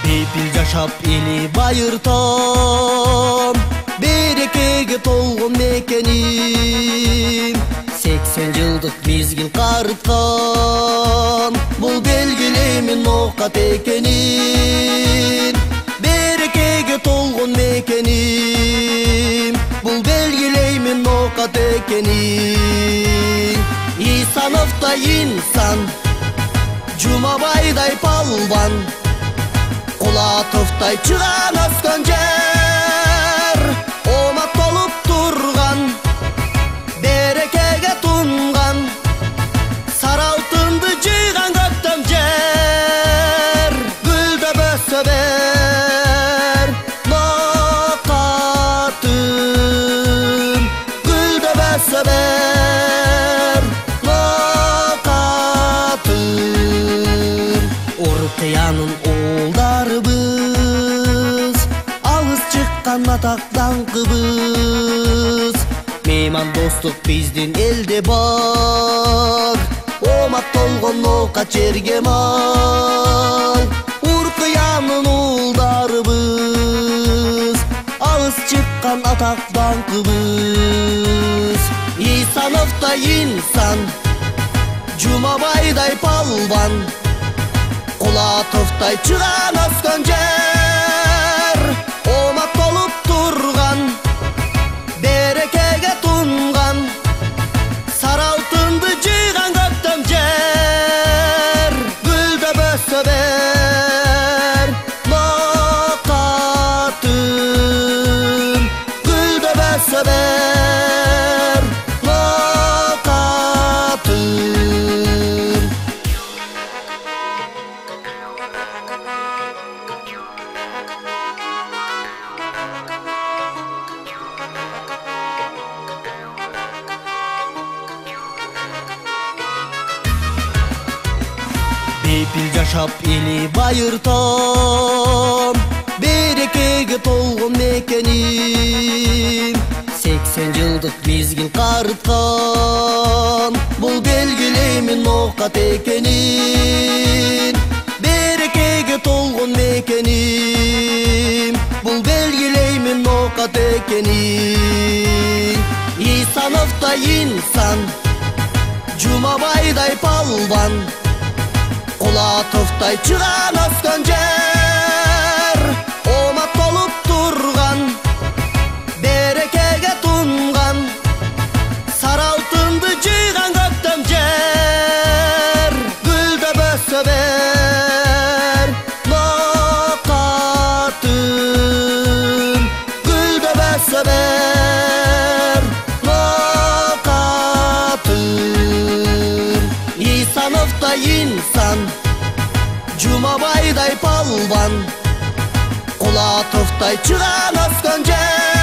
Bepil жашап эли байыртам, берекеге толгон мекеним. 80 жылдык мезгил карыткан, бул белгилеймин оокат экенин. Берекеге толгон мекеним, бул белгилеймин оокат экенин. Исановдай инсан, Жумабайдай палван, Кулатовдай чыган өскөн жер, омат болуп турган, берекеге тунган, сары алтынды жыйган көктөм жер. Гүлдөп өссө бер ноокатым, гүлдөп өссө бер ноокатым. Оркуянын уулдарыбыз, алыс чыккан атак даңкыбыз. Мейман достук биздин элде бар, омат толгон оокат жерге мал. Уркуянын уулдарыбыз, алыс чыккан атак даңкыбыз. Исановдай инсан, Жумабайдай палван, Кулатовдай чыган өскөн жер, омат болуп турган, берекеге тунган, сары алтынды жыйган көктөм жер. Гүлдөп өссө бер ноокатым, гүлдөп өссө бер ноокатым. Бепил жашап эли байыртам, берекеге толгон мекеним. 80 жылдык мезгил карыткан, бул белгилеймин оокат экенин. Берекеге толгон мекеним, бул белгилеймин оокат экенин. Исановдай инсан, Жумабайдай палван, Кулатовдай чыган өскөн жер, омат болуп турган, берекеге тунган, сары алтынды жыйган көктөм жер. Гүлдөп өссө бер ноокатым, гүлдөп өссө бер ноокатым. Исановдай инсан, Жумабайдай палван, Кулатовдай чыган өскөн жер.